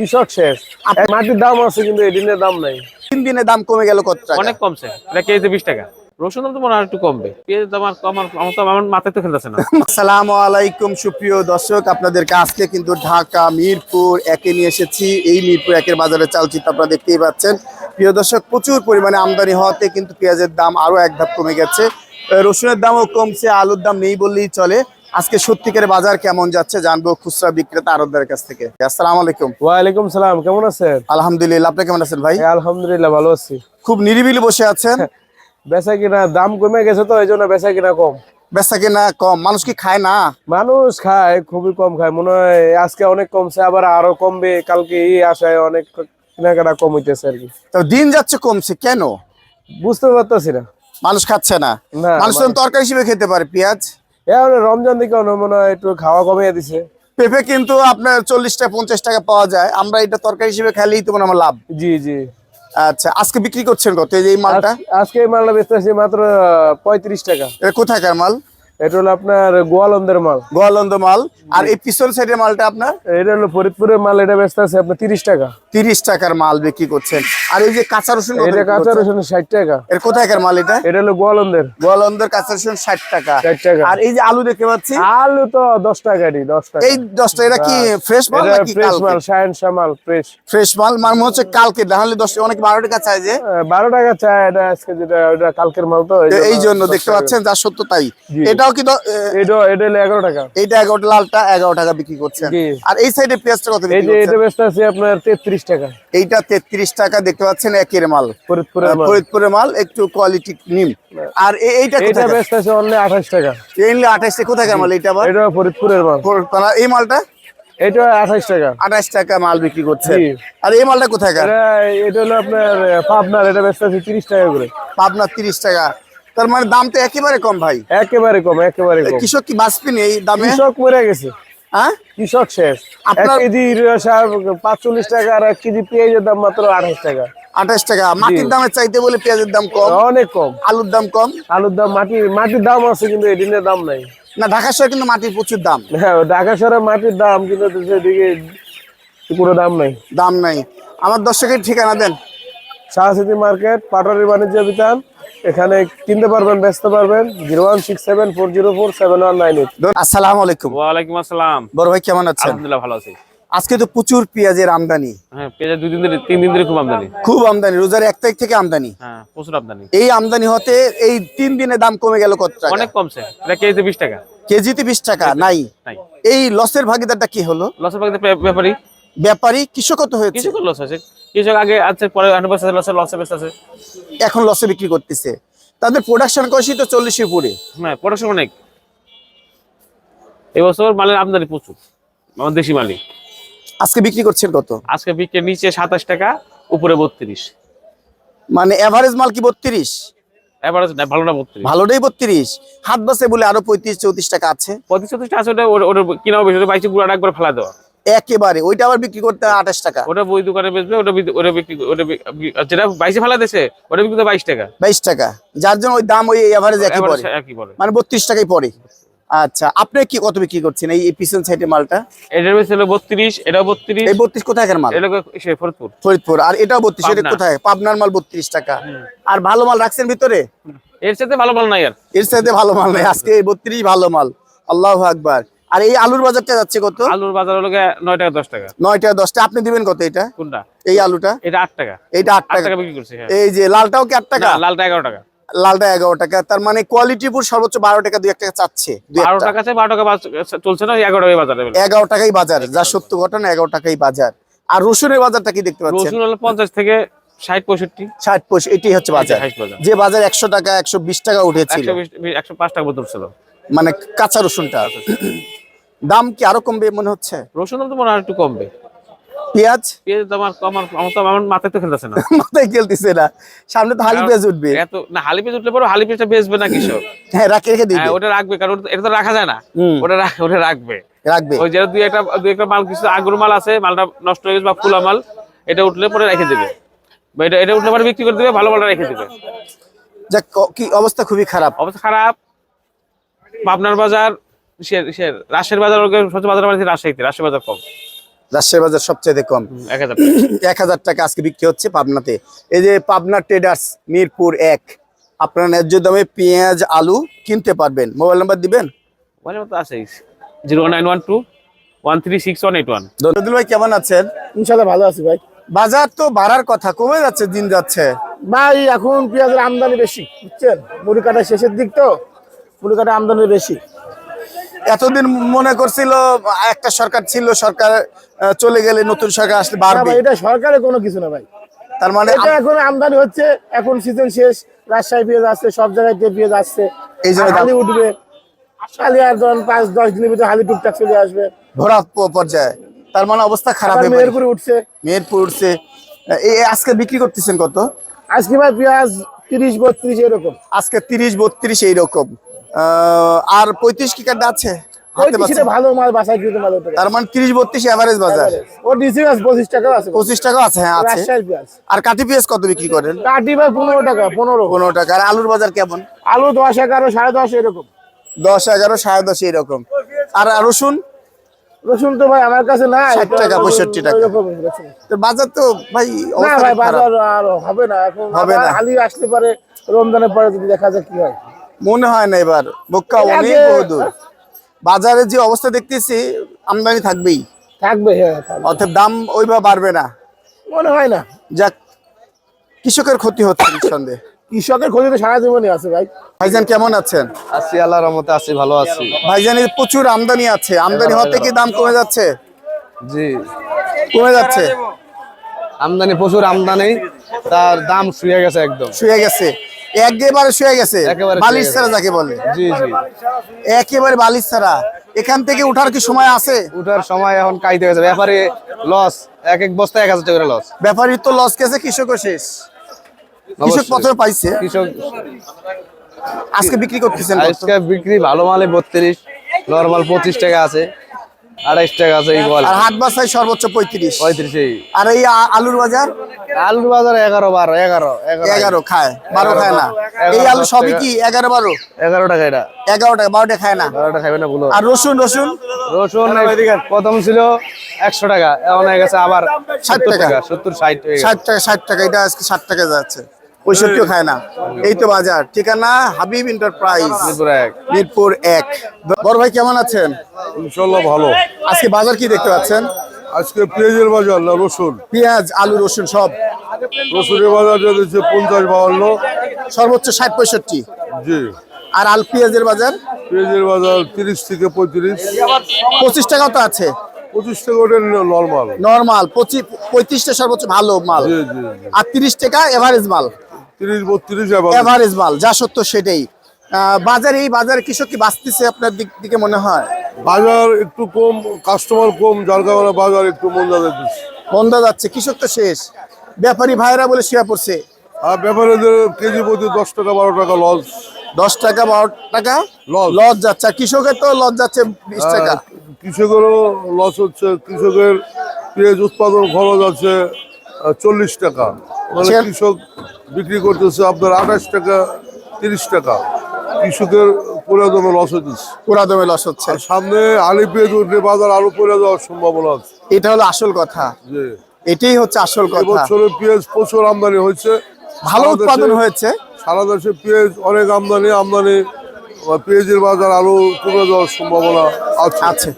কৃষক শেষ। মাটির দাম আছে কিন্তু এদিনের দাম নাই। 3 দিনে দাম কমে গেল কত টাকা? অনেক কমছে, এটা কেজিতে 20 টাকা। রসুন দাম তো মনে হয় একটু কমবে, পেঁয়াজের দাম আর আমার মাথায় তো খেলতেছে না। আসসালামু আলাইকুম সুপ্রিয় দর্শক, আপনাদেরকে আজকে কিন্তু ঢাকা মিরপুর একে নিয়ে এসেছি। এই মিরপুর একের বাজারে চালচিত্র আপনারা দেখতেই পাচ্ছেন। প্রিয় দর্শক, প্রচুর পরিমাণে আমদানি হওয়াতে কিন্তু পেঁয়াজের দাম আরো এক ধাপ কমে গেছে, রসুনের দামও কমছে, আলুর দাম নেই বললেই চলে। আজকে সত্যিকার বাজার কেমন যাচ্ছে জানবো খুচরা বিক্রেতা আড়তদারের কাছ থেকে। আসসালামু আলাইকুম। ওয়ালাইকুম সালাম, কেমন আছেন? আলহামদুলিল্লাহ, আপনি কেমন আছেন ভাই? আলহামদুলিল্লাহ ভালো আছি। খুব নিরিবিলি বসে আছেন। বেচা কিনা দাম কমে গেছে তো এই জন্য বেচা কিনা কম। বেচা কিনা কম? মানুষ কি খায় না? মানুষ খায়, খুবই কম খায়। মনে হয় আজকে অনেক কমছে, আবার আরো কমবে কালকে, এই আশায় অনেক কেনাকাটা কম হইতেছে আর কি। তো দিন যাচ্ছে কমছে কেন বুঝতে পারতেছি না। মানুষ খাচ্ছে না? না, মানুষ তো তরকারি হিসেবে খেতে পারে পেঁয়াজ। এখন রমজান দিকে মনে হয় একটু খাওয়া কমিয়ে দিছে। পেঁপে কিন্তু আপনার 40 টাকা 50 টাকা পাওয়া যায়, আমরা এটা তরকারি হিসেবে খেলেই তো আমার লাভ। জি জি। আচ্ছা, আজকে বিক্রি করছেন কত এই মালটা? আজকে এই মালটা বেচতেছি মাত্র 35 টাকা। এটা কোথাকার মাল? এটা হলো আপনার গোয়ালন্দের মাল। গোয়ালন্দ মাল। আর এই পিছন সাইডের মালটা আপনার? এটা হলো ফরিদপুরের মাল, এটা বেচতেছে আপনার 30 টাকা। 30 টাকার মাল বিক্রি করছেন। আর এই যে কাঁচা রসুন, এটা কাঁচা রসুন 60 টাকা। এর কোথাকার মাল এটা? এটা হলো গোয়ালন্দের। গোয়ালন্দের কাঁচা রসুন 60 টাকা। 60 টাকা। আর এই যে আলু দেখতে পাচ্ছি, আলু তো 10 টাকারই, 10 টাকা। এই 10 টাকা। এটা কি ফ্রেশ মাল এটা নাকি ফ্রেশ কালকে? মাল, শাহেনশা মাল, ফ্রেশ। ফ্রেশ মাল মানে হচ্ছে কালকে, নাহলে 10 অনেক 12 টাকা চাই যে। 12 টাকা চায় এটা আজকে, যেটা ওটা কালকের মাল তো এই জন্য দেখতে পাচ্ছেন যা সত্য তাই। এটাও কি এটা হলো 11 টাকা। এইটা 11 লালটা 11 টাকা বিক্রি করছেন। জি। আর এই সাইডে পেঁয়াজটা কত এই বিক্রি যে করছেন? এটা বেচতেছি আপনার 33 টাকা। এইটা 33 টাকা দেখতে পাচ্ছেন, একের মাল, ফরিদপুরের মাল। ফরিদপুরের মাল, একটু কোয়ালিটি নিম। আর এইটা এটা কোথায়? বেচতেছি অনলি 28 টাকা। এই 28 টাকা কোথায় মাল এটা আবার? এটা ফরিদপুরের মাল। এই মালটা এটা 28 টাকা। 28 টাকা মাল বিক্রি করছেন। জি। আর এই মালটা কোথায়? এটা হলো আপনার পাবনার, এটা বেচতেছি 30 টাকা করে। পাবনা 30 টাকা। তার মানে দাম তো একেবারে কম ভাই। একেবারে কম, একেবারে কম। কৃষক কি বাঁচবেন এই দামে? কৃষক মরে গেছে। হ্যাঁ, কৃষক শেষ। আপনার 1 কেজি 45 টাকা, আর 1 কেজি পেঁয়াজের দাম মাত্র 28 টাকা। 28 টাকা। মাটির দামে চাইতে বলে পেঁয়াজের দাম কম, অনেক কম। আলুর দাম কম। আলুর দাম, মাটির দাম আছে কিন্তু এদিনের দাম নাই। না, ঢাকা শহরে কিন্তু মাটির প্রচুর দাম। হ্যাঁ, ঢাকা শহরে মাটির দাম, কিন্তু সেদিকে কোনো দাম নাই। দাম নাই। আমার দর্শকের ঠিকানা দেন। শাহসিটি মার্কেট, পাটোয়ারি বাণিজ্য বিতান। এখানে কিনতে পারবেন, বেচতে পারবেন। 01674047198। আসসালামু আলাইকুম। ওয়ালাইকুম আসসালাম। বড় ভাই কেমন আছেন? আলহামদুলিল্লাহ ভালো আছি। আজকে তো প্রচুর পেঁয়াজের আমদানি। হ্যাঁ, পেঁয়াজের 2 দিন ধরে 3 দিন ধরে খুব আমদানি। খুব আমদানি, রোজার 1 তারিখ থেকে আমদানি। হ্যাঁ, প্রচুর আমদানি। এই আমদানি হতে এই 3 দিনে দাম কমে গেল কত টাকা? অনেক কমছে, এটা কেজিতে 20 টাকা। কেজিতে 20 টাকা নাই। নাই, এই লসের ভাগিদারটা কি হলো? লসের ভাগে ব্যাপারী। ব্যাপারী কৃষক কত হয়েছে? কিছু লস হয়েছে, কৃষক আগে আছে, পরে 100% লসে বেচতেছে। এখন লসে বিক্রি করতেছে। তাদের প্রোডাকশন কষি তো 40 এর উপরে। হ্যাঁ, প্রোডাকশন অনেক। এবছর মালের আমদানি প্রচুর, আমার দেশি মালিক। আজকে বিক্রি করছেন কত? আজকে বিক্রি নিচে 27 টাকা, উপরে 32। মানে এভারেজ মাল কি 32? এভারেজ না, ভালো না 32। ভালোটাই 32। হাত বাসে বলে আরো 35-34 টাকা আছে। 35-34 আছে, ওটা কিনাও বেশি, ওটা 22 গুঁড়া একবার ফেলা দেওয়া। একেবারে ওইটা আবার বিক্রি করতে 28 টাকা। ওটা বই দোকানে বেচবে, যেটা 22 ফেলা দেছে ওটা বিক্রি 22 টাকা। 22 টাকা, যার জন্য ওই দাম ওই এভারেজ একই পড়ে, একই পড়ে, মানে 32 টাকাই পড়ে। আচ্ছা, আপনি কি কত বিক্রি করছেন এই পিছন সাইডে মালটা? এটার বেশ হলো 32, এটাও 32। এই 32 কোথাকার মাল? এটা ফরিদপুর। ফরিদপুর। আর এটাও 32, এটা পাবনা। কোথায়? পাবনার মাল 32 টাকা। আর ভালো মাল রাখছেন ভিতরে? এর সাথে ভালো মাল নাই আর। এর সাথে ভালো মাল নাই, আজকে এই 32 ভালো মাল। আল্লাহু আকবার। আর এই আলুর বাজারটা যাচ্ছে কত? আলুর বাজার হলো 9 টাকা 10 টাকা। 9 টাকা 10 টাকা। আপনি দিবেন কত এটা? কোনটা? এই আলুটা? এটা 8 টাকা। এইটা 8 8 টাকা টাকা বিক্রি করছে। হ্যাঁ, এই যে লালটাও কি 8 টাকা? না, লালটা 11 টাকা। লালটা 11 টাকা। তার মানে কোয়ালিটিপুর সর্বোচ্চ 12 টাকা, 2-1 টাকা চাচ্ছে। 12 টাকা আছে, 12 টাকা চলছে না, 11 টাকা বাজারে। 11 টাকাই বাজার, যা সত্য ঘটনা, 11 টাকাই বাজার। আর রসুনের বাজারটা কি দেখতে পাচ্ছেন? রসুন হলো 50 থেকে 60-65। 60-65, এটাই হচ্ছে বাজার। যে বাজার 100 টাকা 120 টাকা উঠেছিল, 105 টাকা বোতল ছিল। মানে কাঁচা রসুনটা। দাম কি আরো কমবে মনে হচ্ছে? রসুন দাম তো মনে হয় একটু কমবে। পেঁয়াজ? পেঁয়াজের দাম আমার মাথায় তো খেলতেছে না। মাথায় খেলতেছে না। সামনে তো হালি পেঁয়াজ উঠবে। এত না, হালি পেঁয়াজ উঠলে পরে হালি পেঁয়াজটা বেচবে না কৃষক। হ্যাঁ, রেখে দিবে। হ্যাঁ, ওটা রাখবে, কারণ এটা তো রাখা যায় না। ওটা রাখবে। ওই যে দুই একটা মাল, কিছু আগুর মাল আছে, মালটা নষ্ট হয়ে গেছে বা ফুলা মাল, এটা উঠলে পরে রেখে দেবে, বা এটা উঠলে পরে বিক্রি করে দেবে, ভালো মালটা রেখে দেবে। যাক, কি অবস্থা খুবই খারাপ। অবস্থা খারাপ। পাবনার বাজার, রাজশাহীর বাজার, সবচেয়ে বাজার বাড়ছে রাজশাহীতে, রাজশাহীর বাজার কম। রাজশাহী বাজার সবচেয়ে কম 1000 1000 টাকা আজকে বিক্রি হচ্ছে পাবনাতে। এই যে পাবনা ট্রেডার্স মিরপুর 1, আপনারা ন্যায্য দামে পেঁয়াজ আলু কিনতে পারবেন। মোবাইল নাম্বার দিবেন? মানে তো আছে 09112 1361181। রবিউল ভাই কেমন আছেন? ইনশাল্লাহ ভালো আছি ভাই। বাজার তো বাড়ার কথা, কমে যাচ্ছে দিন যাচ্ছে। ভাই এখন পেঁয়াজের আমদানি বেশি, বুঝছেন, মুড়ি কাটা শেষের দিক তো, মুড়ি কাটা আমদানি বেশি। এতদিন মনে করছিল একটা সরকার ছিল, সরকার চলে গেলে নতুন সরকার আসলে না বাড়বে, ভাই, এটা সরকারের কোনো কিছু না ভাই, তার মানে এটা এখন আমদানি হচ্ছে, এখন সিজন শেষ, রাজশাহী পেঁয়াজ আসছে, সব জায়গায় যে পেঁয়াজ আসছে, এই জন্য হালি উঠবে, হালি আর ধরেন 5-10 দিনের ভিতরে হালি টুকটাক চলে আসবে। ভরা পর্যায়ে, তার মানে অবস্থা খারাপ আবার হয়ে মেহেরপুরে উঠছে। মেহেরপুর উঠছে। এই আজকে বিক্রি করতেছেন কত? আজকে ভাই পেঁয়াজ 30-32 এরকম। আজকে 30-32 এইরকম। আর 35 কি কাটা আছে হাতে ওই পাচ্ছেন? কিছুটা ভালো মাল বাসায় কিন্তু মাল ওঠে। তার মানে 30-32 এভারেজ বাজার। ও ডিসি গাছ 25 টাকা আছে, 25 টাকা আছে, হ্যাঁ আছে। রাজশাহী পেঁয়াজ আর কাঠি পেঁয়াজ কত বিক্রি করেন? কাটি ভাই 15 টাকা, 15 টাকা। আর আলুর বাজার কেমন? আলু 10-11, 10.5 এরকম। 10-11, 10.5 এরকম। আর রসুন? রসুন তো ভাই আমার কাছে নাই, 60 টাকা, 65 টাকা। ওইরকমই রসুন। তো বাজার তো ভাই না অবস্থা ভাই, খুব খারাপ। বাজার আর হবে না এখন, হবে না। হালি আসতে পারে রমজানের পরে, যদি দেখা যাক কি হয়। মনে হয় না এবার বোকা অনেক বহুদূর। বাজারে যে অবস্থা দেখতেছি আমদানি থাকবেই, থাকবে, হ্যাঁ থাকবে। অতএব দাম ওইভাবে বাড়বে না। মনে হয় না। যাক, কৃষকের ক্ষতি হচ্ছে নিঃসন্দেহে। কৃষকের ক্ষতি তো সারা জীবনই আছে ভাই। ভাইজান কেমন আছেন? আছি আল্লাহর রহমতে, আছি ভালো আছি। ভাইজানের প্রচুর আমদানি আছে, আমদানি হতে কি দাম কমে যাচ্ছে? জি, কমে যাচ্ছে, আমদানি প্রচুর আমদানি, তার দাম শুয়ে গেছে একদম। শুয়ে গেছে, একেবারে শুয়ে গেছে, একেবারে বালিশ শুয়ে ছাড়া যাকে বলে, জি জি, একেবারে বালিশ ছাড়া। এখান থেকে উঠার কি সময় আছে? উঠার সময় এখন কাইতে গেছে, ব্যাপারে লস, এক বস্তা 1000 টাকা লস। ব্যাপারী তো লস গেছে, কৃষকও শেষ। কৃষক অবশ্যই। প্রথমে পাইছে। কৃষক আজকে বিক্রি করতেছেন কত? আজকে বিক্রি ভালো মালে 32, নরমাল 25 টাকা আছে, 28 টাকা আছে, এই বল আর হাট বাসায় সর্বোচ্চ 35। 35। এই আর এই আলুর বাজার আলুর বাজার 11 খায়, 12 খায় না। 11 এই আলু সবই টাকা। কি 11-12? 11 টাকা, এটা 11 টাকা, 12 টাকা খায় না। 12 টাকা খাবে না বলো। আর রসুন? রসুন রসুন প্রথম ছিল 100 টাকা, এখন হয়ে গেছে আবার 60 70 টাকা। টাকা, 70-60 হয়ে গেছে। 60 টাকা, 60 টাকা, এটা আজকে 60 টাকা যাচ্ছে। 65 খায় না। এই তো বাজার। ঠিকানা হাবিব এন্টারপ্রাইজ, মিরপুর 1। মিরপুর 1। বড় ভাই কেমন আছেন? ইনশাল্লাহ ভালো। আজকে বাজার কি দেখতে পাচ্ছেন? আজকে পেঁয়াজের বাজার না রসুন, পেঁয়াজ আলু রসুন সব রসুনের বাজার যাচ্ছে 50-52। সর্বোচ্চ 60-65। জি, আর আলু পেঁয়াজের বাজার পেঁয়াজের বাজার 30 থেকে 35। 25 টাকাও তো আছে, 25 টাকা ওটা নর্মাল। নরমাল। 35টা সর্বোচ্চ ভালো মাল, জি জি জি। আর 30 টাকা এভারেজ মাল। 30-32 এভারেজ মাল যা সত্য সেটাই। বাজারে এই বাজারে কৃষক কি বাঁচতেছে আপনার দিকে মনে হয়? বাজার একটু কম, কাস্টমার কম, যার কারণে বাজার একটু মন্দা যাচ্ছে। বন্ধা যাচ্ছে, কৃষক তো শেষ। ব্যাপারী ভাইরা বলে শুয়ে পড়ছে। আর ব্যাপারীদের কেজি প্রতি 10 টাকা 12 টাকা লস। 10 টাকা 12 টাকা লস। লস যাচ্ছে, আর কৃষকের তো লস যাচ্ছে 20 টাকা। কৃষকেরও লস হচ্ছে। কৃষকের পেঁয়াজ উৎপাদন খরচ আছে 40 টাকা, মানে সে- কৃষক বিক্রি করতেছে আপনার 28 টাকা 30 টাকা। কৃষকের পুরো দমে লস হইতেছে। পুরা দমে লস হচ্ছে। আর সামনে আলি পেঁয়াজ উঠলে বাজার আরো পড়ে যাওয়ার সম্ভাবনা আছে। এটা হলো আসল কথা, যে এটাই হচ্ছে আসল কথা। এবছরে পেঁয়াজ প্রচুর আমদানি হয়েছে, ভালো সারা উৎপাদন দেশে- হয়েছে। সারা দেশে পেঁয়াজ অনেক আমদানি, পেঁয়াজের বাজার আরো কমে যাওয়ার সম্ভাবনা আছে। আছে